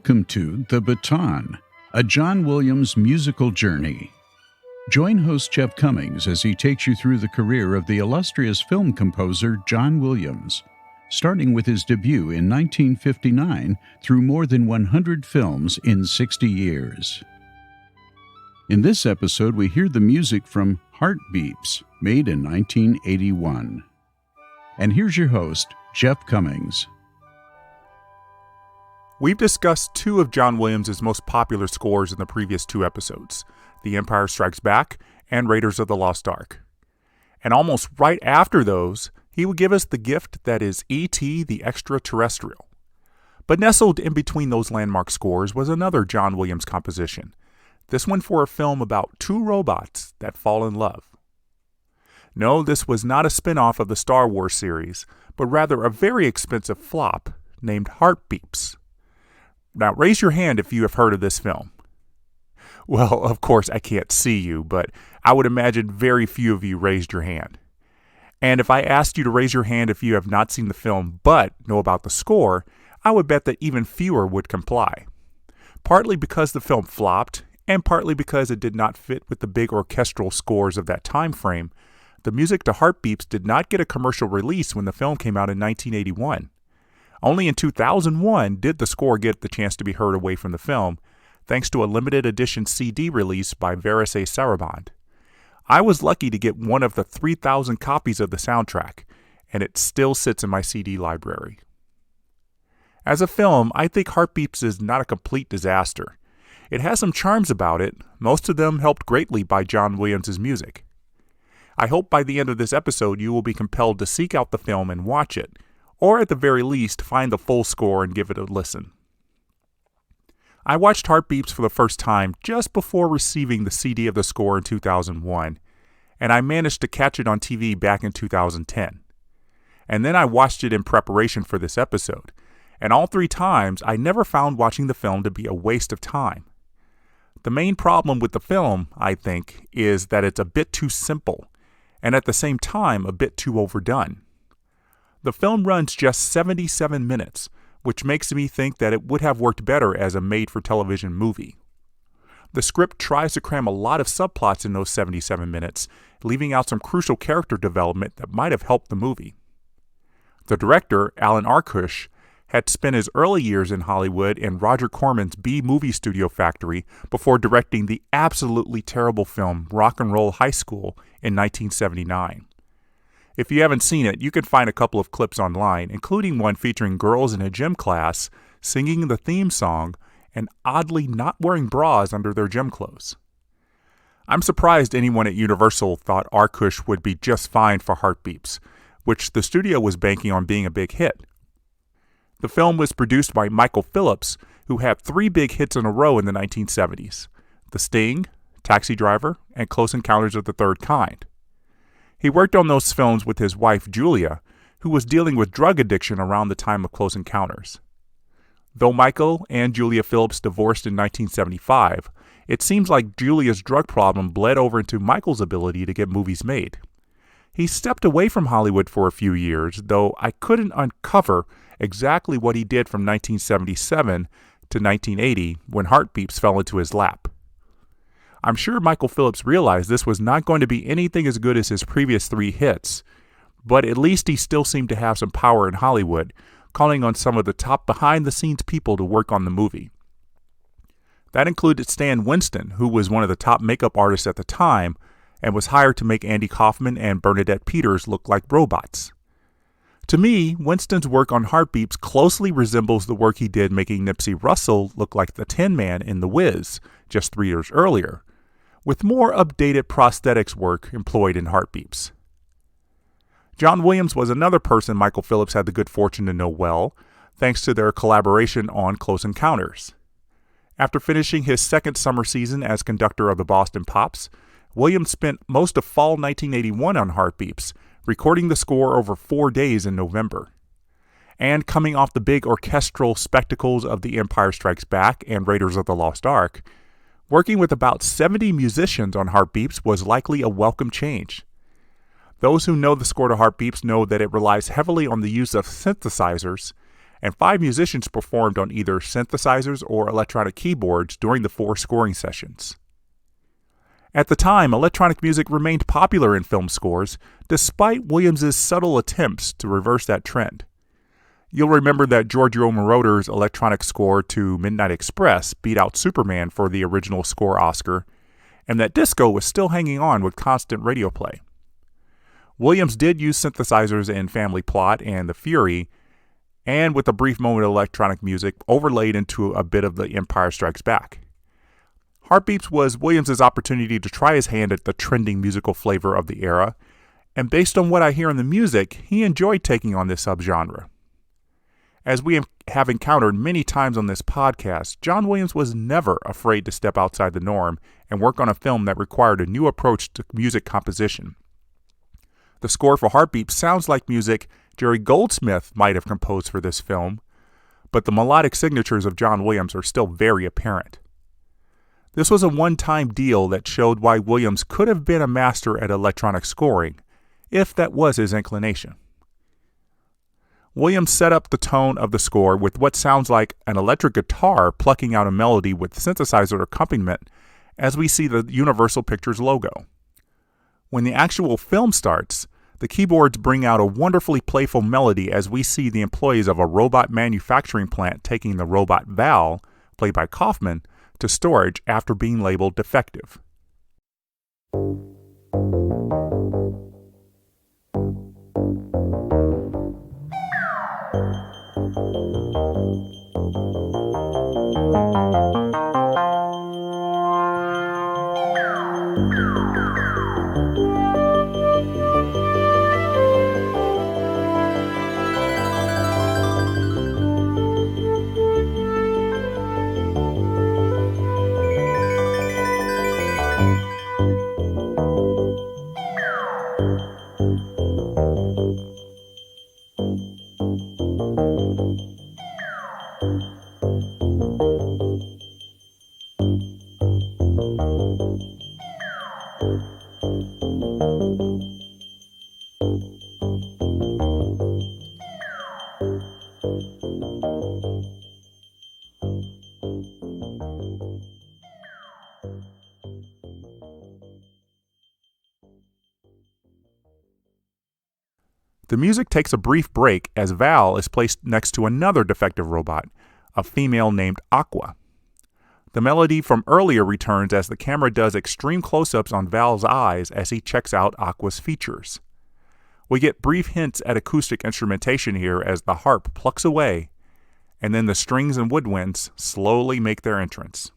Welcome to The Baton, a John Williams musical journey. Join host Jeff Commings as he takes you through the career of the illustrious film composer John Williams, starting with his debut in 1959 through more than 100 films in 60 years. In this episode, we hear the music from Heartbeeps, made in 1981. And here's your host, Jeff Commings. We've discussed two of John Williams' most popular scores in the previous two episodes, The Empire Strikes Back and Raiders of the Lost Ark. And almost right after those, he would give us the gift that is E.T. the Extraterrestrial. But nestled in between those landmark scores was another John Williams composition, this one for a film about two robots that fall in love. No, this was not a spin-off of the Star Wars series, but rather a very expensive flop named Heartbeeps. Now, raise your hand if you have heard of this film. Well, of course, I can't see you, but I would imagine very few of you raised your hand. And if I asked you to raise your hand if you have not seen the film but know about the score, I would bet that even fewer would comply. Partly because the film flopped, and partly because it did not fit with the big orchestral scores of that time frame, the music to Heartbeeps did not get a commercial release when the film came out in 1981. Only in 2001 did the score get the chance to be heard away from the film, thanks to a limited edition CD release by Verisay Sarabande. I was lucky to get one of the 3,000 copies of the soundtrack, and it still sits in my CD library. As a film, I think Heartbeeps is not a complete disaster. It has some charms about it, most of them helped greatly by John Williams' music. I hope by the end of this episode you will be compelled to seek out the film and watch it, or at the very least find the full score and give it a listen. I watched Heartbeeps for the first time just before receiving the CD of the score in 2001, and I managed to catch it on TV back in 2010. And then I watched it in preparation for this episode, and all three times I never found watching the film to be a waste of time. The main problem with the film, I think, is that it's a bit too simple, and at the same time a bit too overdone. The film runs just 77 minutes, which makes me think that it would have worked better as a made-for-television movie. The script tries to cram a lot of subplots in those 77 minutes, leaving out some crucial character development that might have helped the movie. The director, Alan Arkush, had spent his early years in Hollywood in Roger Corman's B-movie studio factory before directing the absolutely terrible film Rock and Roll High School in 1979. If you haven't seen it, you can find a couple of clips online, including one featuring girls in a gym class singing the theme song and oddly not wearing bras under their gym clothes. I'm surprised anyone at Universal thought Arkush would be just fine for Heartbeeps, which the studio was banking on being a big hit. The film was produced by Michael Phillips, who had three big hits in a row in the 1970s: The Sting, Taxi Driver, and Close Encounters of the Third Kind. He worked on those films with his wife, Julia, who was dealing with drug addiction around the time of Close Encounters. Though Michael and Julia Phillips divorced in 1975, it seems like Julia's drug problem bled over into Michael's ability to get movies made. He stepped away from Hollywood for a few years, though I couldn't uncover exactly what he did from 1977 to 1980 when Heartbeeps fell into his lap. I'm sure Michael Phillips realized this was not going to be anything as good as his previous three hits, but at least he still seemed to have some power in Hollywood, calling on some of the top behind-the-scenes people to work on the movie. That included Stan Winston, who was one of the top makeup artists at the time, and was hired to make Andy Kaufman and Bernadette Peters look like robots. To me, Winston's work on Heartbeeps closely resembles the work he did making Nipsey Russell look like the Tin Man in The Wiz just 3 years earlier, with more updated prosthetics work employed in Heartbeeps. John Williams was another person Michael Phillips had the good fortune to know well, thanks to their collaboration on Close Encounters. After finishing his second summer season as conductor of the Boston Pops, Williams spent most of fall 1981 on Heartbeeps, recording the score over 4 days in November. And coming off the big orchestral spectacles of The Empire Strikes Back and Raiders of the Lost Ark, working with about 70 musicians on Heartbeeps was likely a welcome change. Those who know the score to Heartbeeps know that it relies heavily on the use of synthesizers, and 5 musicians performed on either synthesizers or electronic keyboards during the 4 scoring sessions. At the time, electronic music remained popular in film scores, despite Williams's subtle attempts to reverse that trend. You'll remember that Giorgio Moroder's electronic score to Midnight Express beat out Superman for the original score Oscar, and that disco was still hanging on with constant radio play. Williams did use synthesizers in Family Plot and The Fury, and with a brief moment of electronic music overlaid into a bit of The Empire Strikes Back. Heartbeeps was Williams' opportunity to try his hand at the trending musical flavor of the era, and based on what I hear in the music, he enjoyed taking on this subgenre. As we have encountered many times on this podcast, John Williams was never afraid to step outside the norm and work on a film that required a new approach to music composition. The score for Heartbeeps sounds like music Jerry Goldsmith might have composed for this film, but the melodic signatures of John Williams are still very apparent. This was a one-time deal that showed why Williams could have been a master at electronic scoring, if that was his inclination. Williams set up the tone of the score with what sounds like an electric guitar plucking out a melody with synthesizer accompaniment as we see the Universal Pictures logo. When the actual film starts, the keyboards bring out a wonderfully playful melody as we see the employees of a robot manufacturing plant taking the robot Val, played by Kaufman, to storage after being labeled defective. The music takes a brief break as Val is placed next to another defective robot, a female named Aqua. The melody from earlier returns as the camera does extreme close-ups on Val's eyes as he checks out Aqua's features. We get brief hints at acoustic instrumentation here as the harp plucks away, and then the strings and woodwinds slowly make their entrance.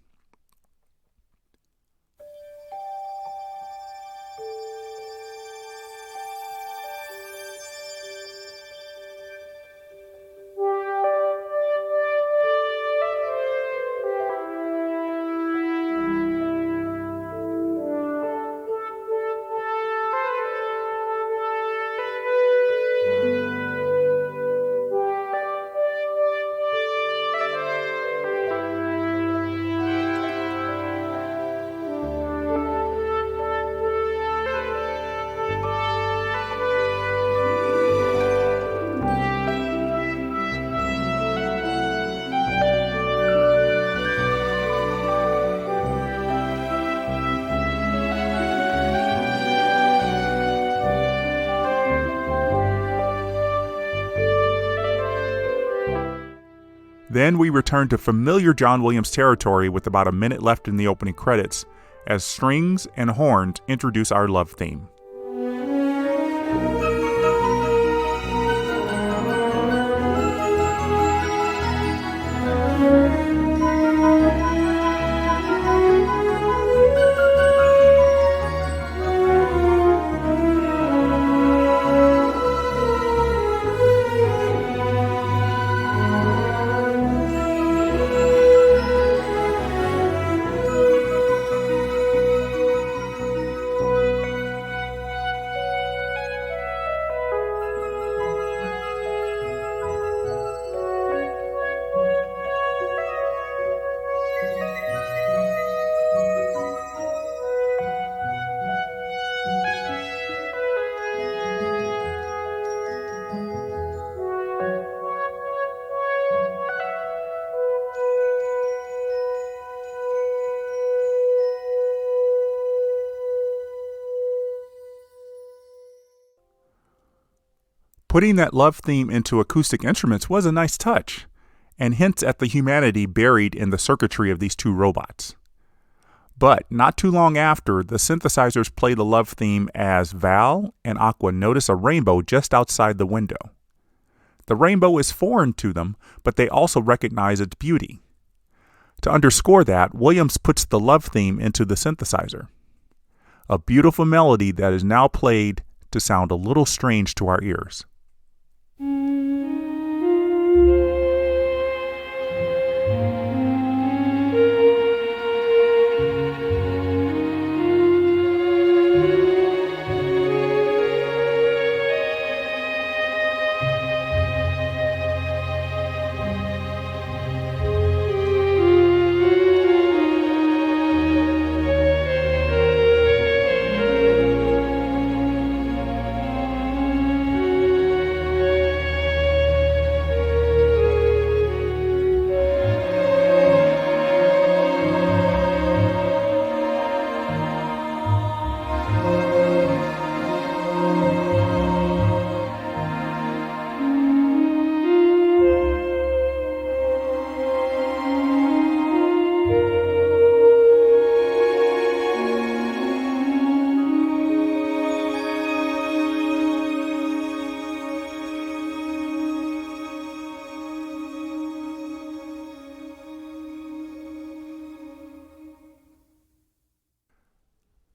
Then we return to familiar John Williams territory with about a minute left in the opening credits, as strings and horns introduce our love theme. Putting that love theme into acoustic instruments was a nice touch, and hints at the humanity buried in the circuitry of these two robots. But not too long after, the synthesizers play the love theme as Val and Aqua notice a rainbow just outside the window. The rainbow is foreign to them, but they also recognize its beauty. To underscore that, Williams puts the love theme into the synthesizer. A beautiful melody that is now played to sound a little strange to our ears.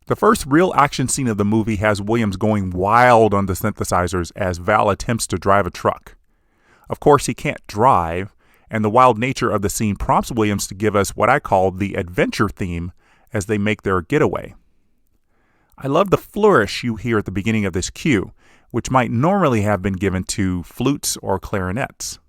The first real action scene of the movie has Williams going wild on the synthesizers as Val attempts to drive a truck. Of course, he can't drive, and the wild nature of the scene prompts Williams to give us what I call the adventure theme as they make their getaway. I love the flourish you hear at the beginning of this cue, which might normally have been given to flutes or clarinets.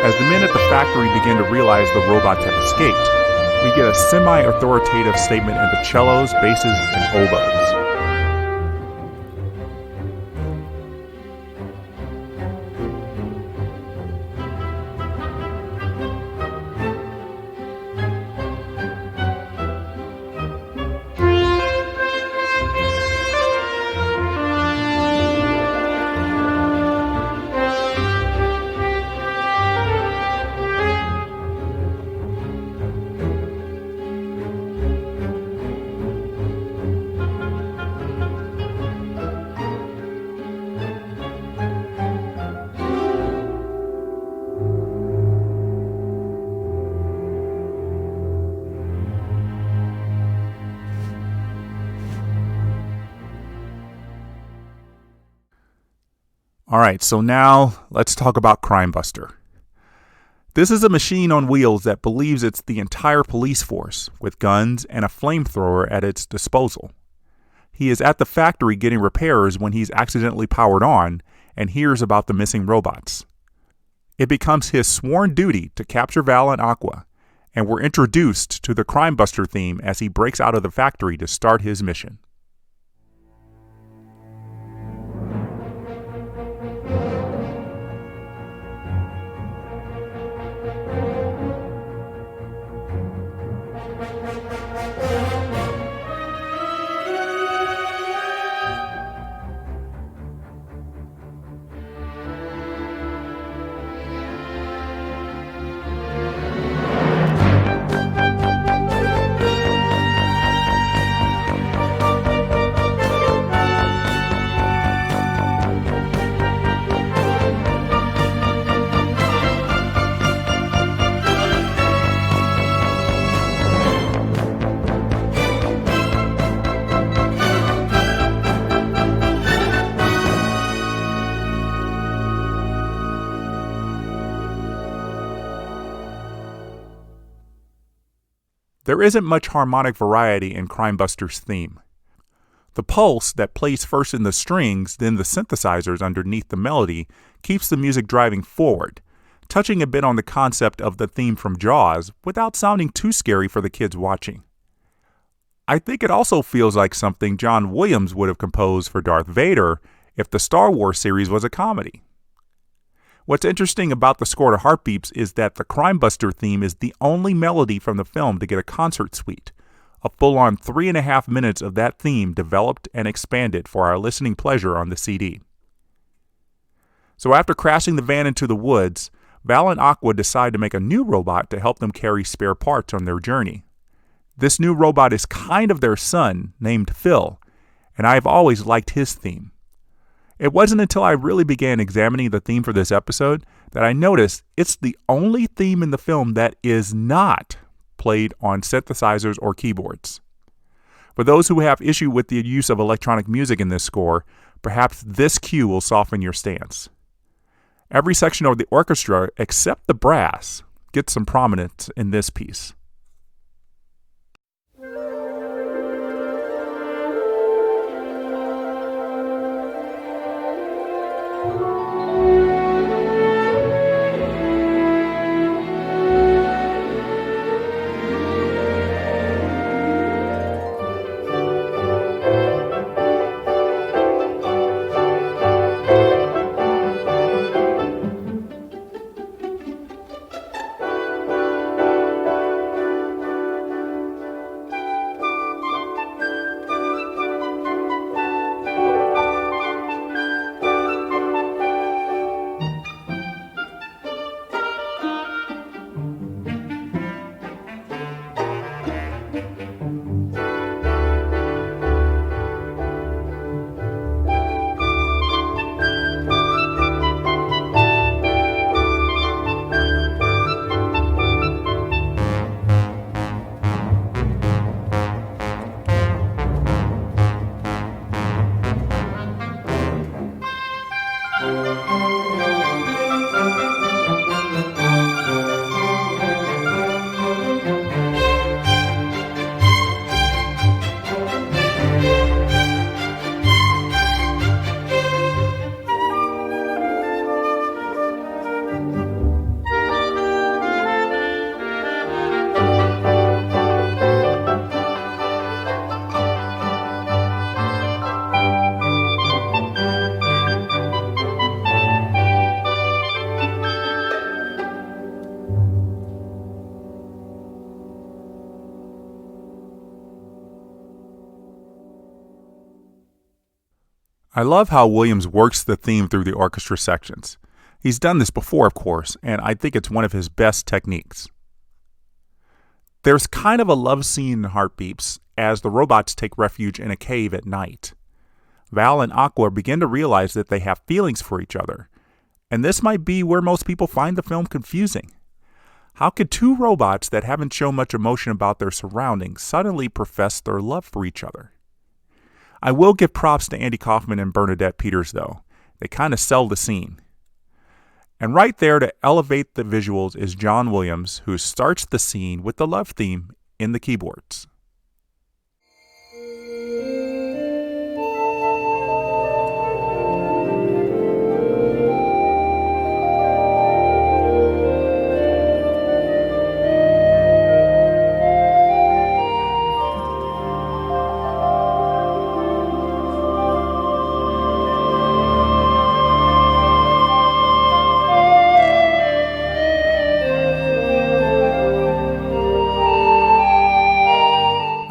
As the men at the factory begin to realize the robots have escaped, we get a semi-authoritative statement in the cellos, basses, and oboes. Alright, so now let's talk about Crimebuster. This is a machine on wheels that believes it's the entire police force, with guns and a flamethrower at its disposal. He is at the factory getting repairs when he's accidentally powered on and hears about the missing robots. It becomes his sworn duty to capture Val and Aqua, and we're introduced to the Crimebuster theme as he breaks out of the factory to start his mission. There isn't much harmonic variety in Crimebuster's theme. The pulse that plays first in the strings, then the synthesizers underneath the melody, keeps the music driving forward, touching a bit on the concept of the theme from Jaws without sounding too scary for the kids watching. I think it also feels like something John Williams would have composed for Darth Vader if the Star Wars series was a comedy. What's interesting about the score to Heartbeeps is that the Crimebuster theme is the only melody from the film to get a concert suite, a full-on 3.5 minutes of that theme developed and expanded for our listening pleasure on the CD. So after crashing the van into the woods, Val and Aqua decide to make a new robot to help them carry spare parts on their journey. This new robot is kind of their son, named Phil, and I've always liked his theme. It wasn't until I really began examining the theme for this episode that I noticed it's the only theme in the film that is not played on synthesizers or keyboards. For those who have issue with the use of electronic music in this score, perhaps this cue will soften your stance. Every section of the orchestra, except the brass, gets some prominence in this piece. I love how Williams works the theme through the orchestra sections. He's done this before, of course, and I think it's one of his best techniques. There's kind of a love scene in Heartbeeps as the robots take refuge in a cave at night. Val and Aqua begin to realize that they have feelings for each other, and this might be where most people find the film confusing. How could two robots that haven't shown much emotion about their surroundings suddenly profess their love for each other? I will give props to Andy Kaufman and Bernadette Peters, though. They kind of sell the scene. And right there to elevate the visuals is John Williams, who starts the scene with the love theme in the keyboards.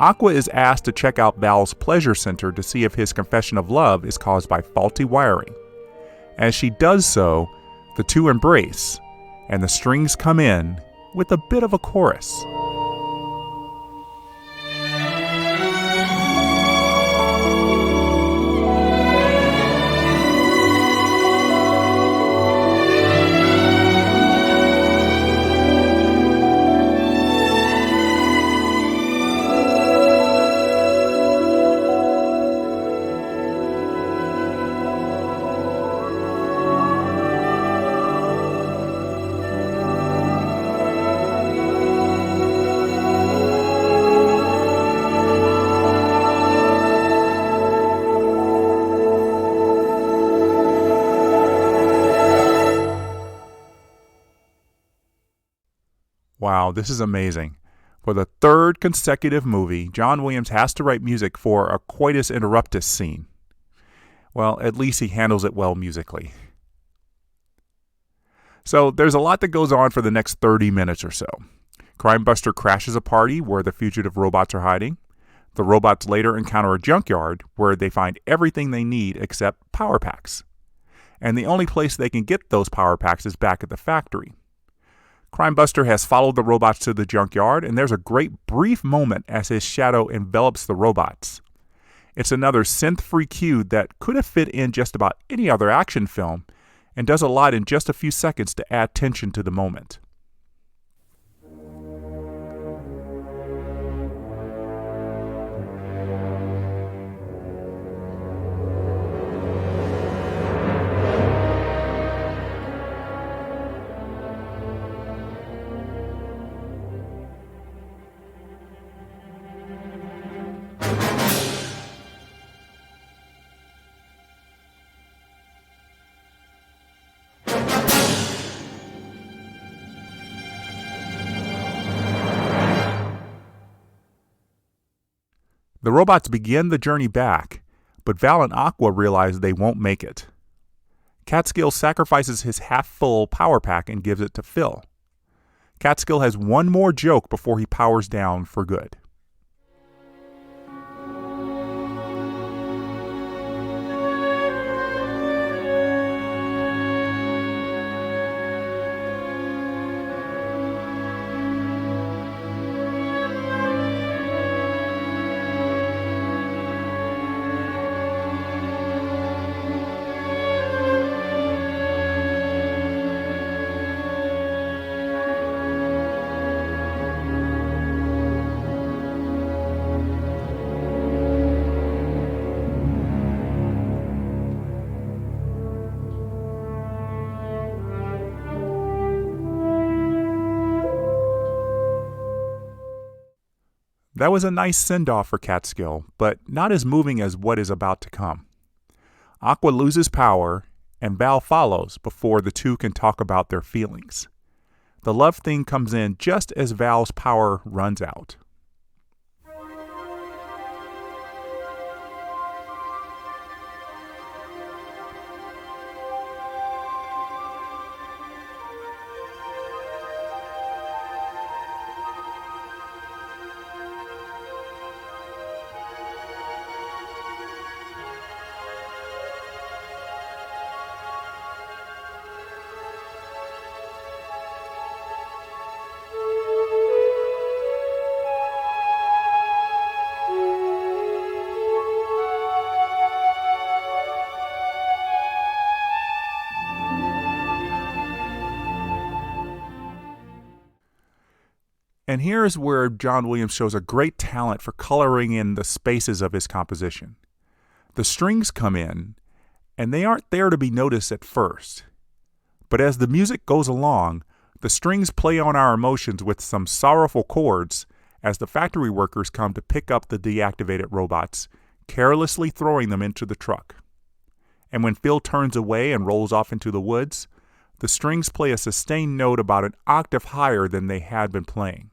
Aqua is asked to check out Val's pleasure center to see if his confession of love is caused by faulty wiring. As she does so, the two embrace, and the strings come in with a bit of a chorus. Wow, this is amazing. For the third consecutive movie, John Williams has to write music for a coitus interruptus scene. Well, at least he handles it well musically. So there's a lot that goes on for the next 30 minutes or so. Crimebuster crashes a party where the fugitive robots are hiding. The robots later encounter a junkyard where they find everything they need except power packs. And the only place they can get those power packs is back at the factory. Crimebuster has followed the robots to the junkyard, and there's a great brief moment as his shadow envelops the robots. It's another synth-free cue that could have fit in just about any other action film, and does a lot in just a few seconds to add tension to the moment. The robots begin the journey back, but Val and Aqua realize they won't make it. Catskill sacrifices his half-full power pack and gives it to Phil. Catskill has one more joke before he powers down for good. That was a nice send-off for Catskill, but not as moving as what is about to come. Aqua loses power, and Val follows before the two can talk about their feelings. The love theme comes in just as Val's power runs out. And here is where John Williams shows a great talent for coloring in the spaces of his composition. The strings come in, and they aren't there to be noticed at first. But as the music goes along, the strings play on our emotions with some sorrowful chords as the factory workers come to pick up the deactivated robots, carelessly throwing them into the truck. And when Phil turns away and rolls off into the woods, the strings play a sustained note about an octave higher than they had been playing.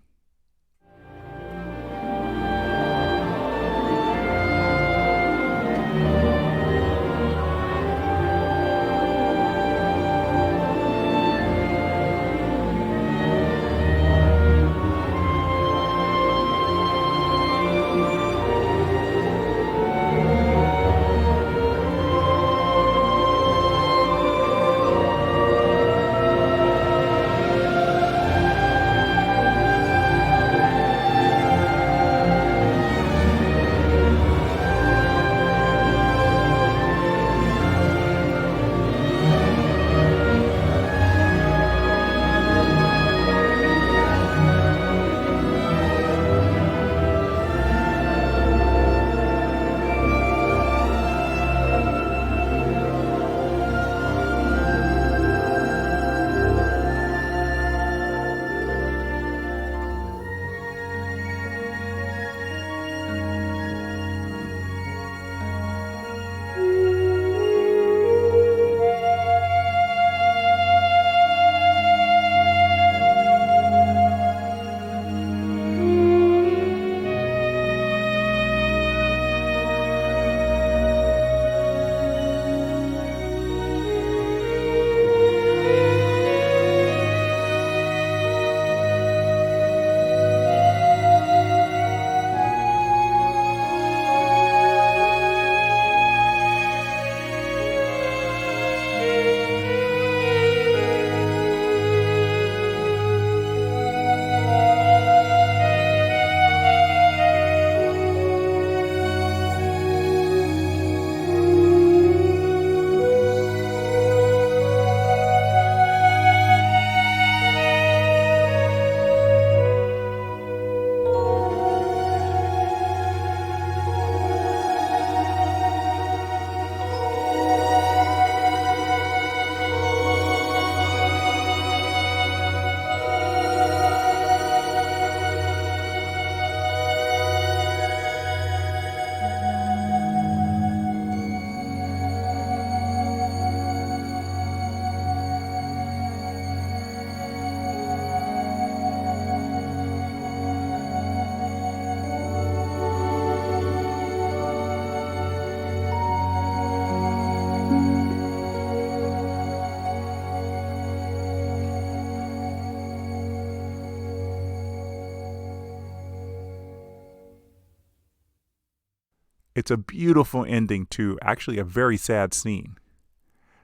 It's a beautiful ending to actually a very sad scene.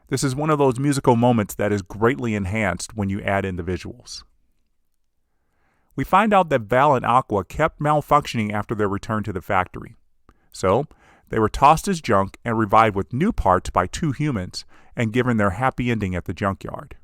This is one of those musical moments that is greatly enhanced when you add in the visuals. We find out that Val and Aqua kept malfunctioning after their return to the factory. So, they were tossed as junk and revived with new parts by two humans and given their happy ending at the junkyard.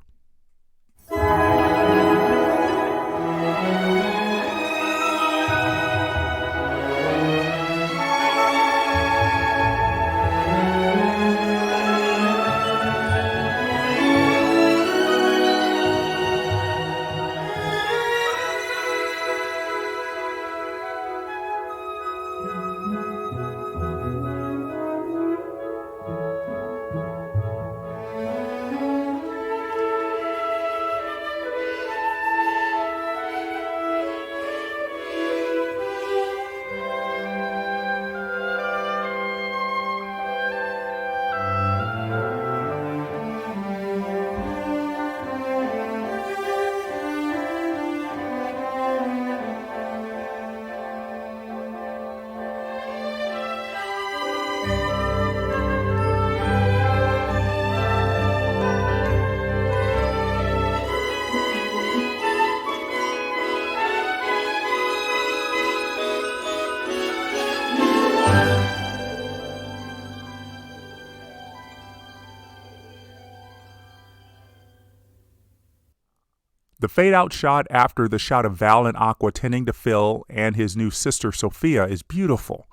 The fade-out shot after the shot of Val and Aqua tending to Phil and his new sister Sophia is beautiful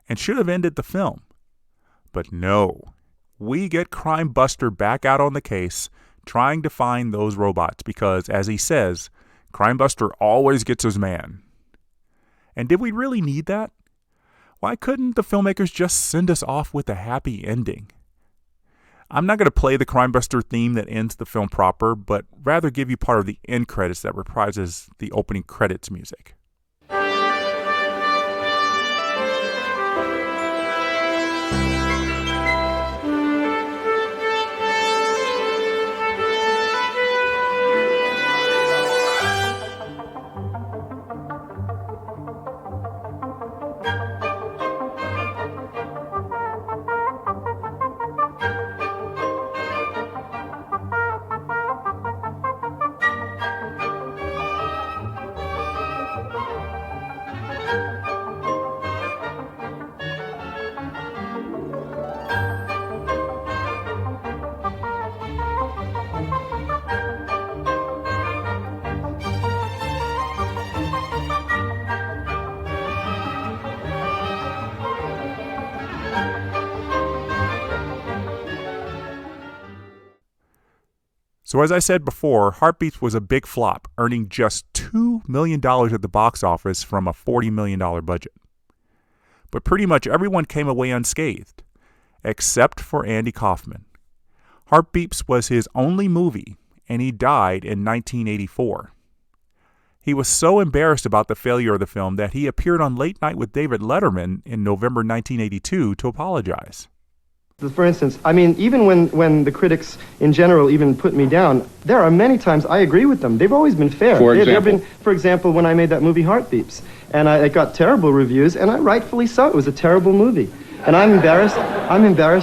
and should have ended the film. But no, we get Crimebuster back out on the case trying to find those robots because, as he says, Crimebuster always gets his man. And did we really need that? Why couldn't the filmmakers just send us off with a happy ending? I'm not going to play the Crimebuster theme that ends the film proper, but rather give you part of the end credits that reprises the opening credits music. So as I said before, Heartbeeps was a big flop, earning just $2 million at the box office from a $40 million budget. But pretty much everyone came away unscathed, except for Andy Kaufman. Heartbeeps was his only movie, and he died in 1984. He was so embarrassed about the failure of the film that he appeared on Late Night with David Letterman in November 1982 to apologize. For instance, I mean, even when the critics in general even put me down, there are many times I agree with them. They've always been fair. For example, when I made that movie Heartbeeps, and it got terrible reviews, and I rightfully so. It was a terrible movie. And I'm embarrassed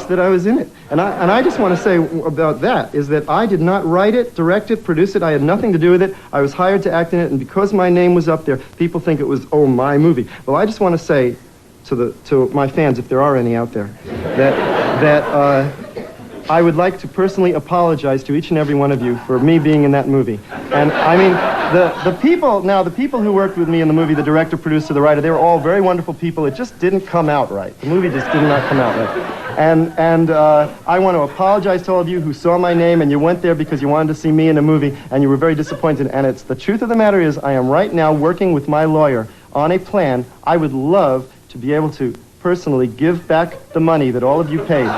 that I was in it. And I just want to say about that is that I did not write it, direct it, produce it. I had nothing to do with it. I was hired to act in it, and because my name was up there, people think it was, oh, my movie. Well, I just want to say to my fans, if there are any out there, that I would like to personally apologize to each and every one of you for me being in that movie. And I mean, the people who worked with me in the movie, the director, producer, the writer, they were all very wonderful people. It just didn't come out right. The movie just did not come out right. And I want to apologize to all of you who saw my name and you went there because you wanted to see me in a movie and you were very disappointed. And it's the truth of the matter is I am right now working with my lawyer on a plan. I would love to be able to personally give back the money that all of you paid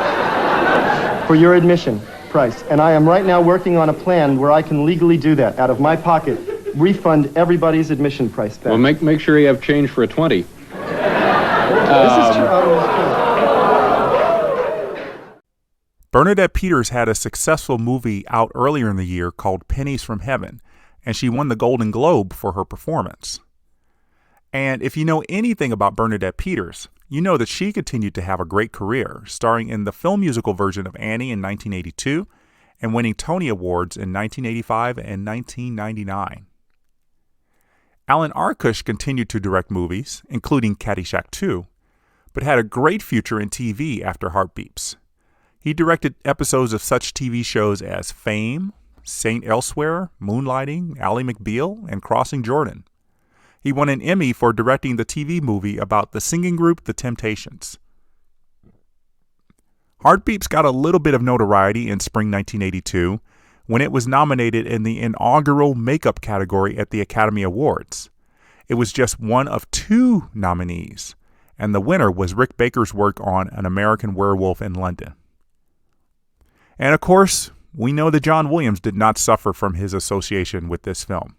for your admission price. And I am right now working on a plan where I can legally do that out of my pocket, refund everybody's admission price back. Well, make sure you have change for a 20. This is true. Bernadette Peters had a successful movie out earlier in the year called Pennies from Heaven, and she won the Golden Globe for her performance. And if you know anything about Bernadette Peters, you know that she continued to have a great career, starring in the film musical version of Annie in 1982 and winning Tony Awards in 1985 and 1999. Alan Arkush continued to direct movies, including Caddyshack 2, but had a great future in TV after Heartbeeps. He directed episodes of such TV shows as Fame, Saint Elsewhere, Moonlighting, Ally McBeal, and Crossing Jordan. He won an Emmy for directing the TV movie about the singing group The Temptations. Heartbeeps got a little bit of notoriety in spring 1982 when it was nominated in the inaugural makeup category at the Academy Awards. It was just one of 2 nominees, and the winner was Rick Baker's work on An American Werewolf in London. And of course, we know that John Williams did not suffer from his association with this film.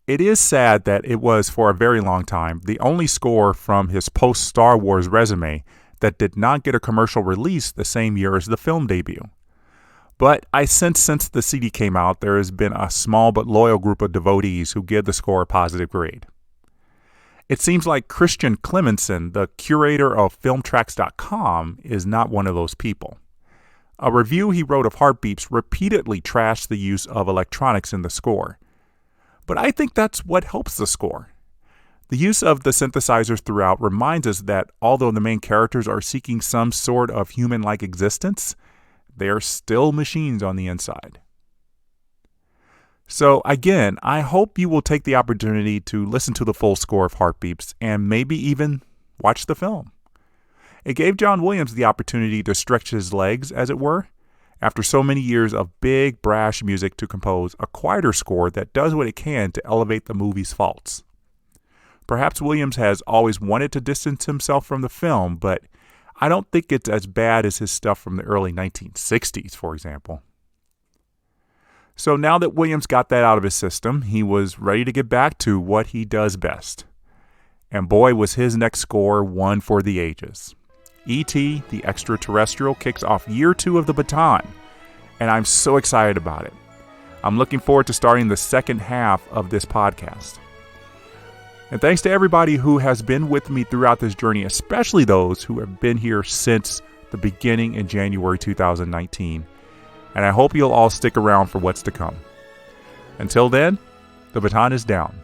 It is sad that it was, for a very long time, the only score from his post-Star Wars resume that did not get a commercial release the same year as the film debut. But I sense since the CD came out, there has been a small but loyal group of devotees who give the score a positive grade. It seems like Christian Clemenson, the curator of filmtracks.com, is not one of those people. A review he wrote of Heartbeeps repeatedly trashed the use of electronics in the score. But I think that's what helps the score. The use of the synthesizers throughout reminds us that although the main characters are seeking some sort of human-like existence, they are still machines on the inside. So again, I hope you will take the opportunity to listen to the full score of Heartbeeps and maybe even watch the film. It gave John Williams the opportunity to stretch his legs, as it were, after so many years of big, brash music to compose a quieter score that does what it can to elevate the movie's faults. Perhaps Williams has always wanted to distance himself from the film, but I don't think it's as bad as his stuff from the early 1960s, for example. So now that Williams got that out of his system, he was ready to get back to what he does best. And boy, was his next score one for the ages. E.T. the Extraterrestrial kicks off year 2 of the Baton, and I'm so excited about it. I'm looking forward to starting the second half of this podcast. And thanks to everybody who has been with me throughout this journey, especially those who have been here since the beginning in January 2019. And I hope you'll all stick around for what's to come. Until then, the baton is down.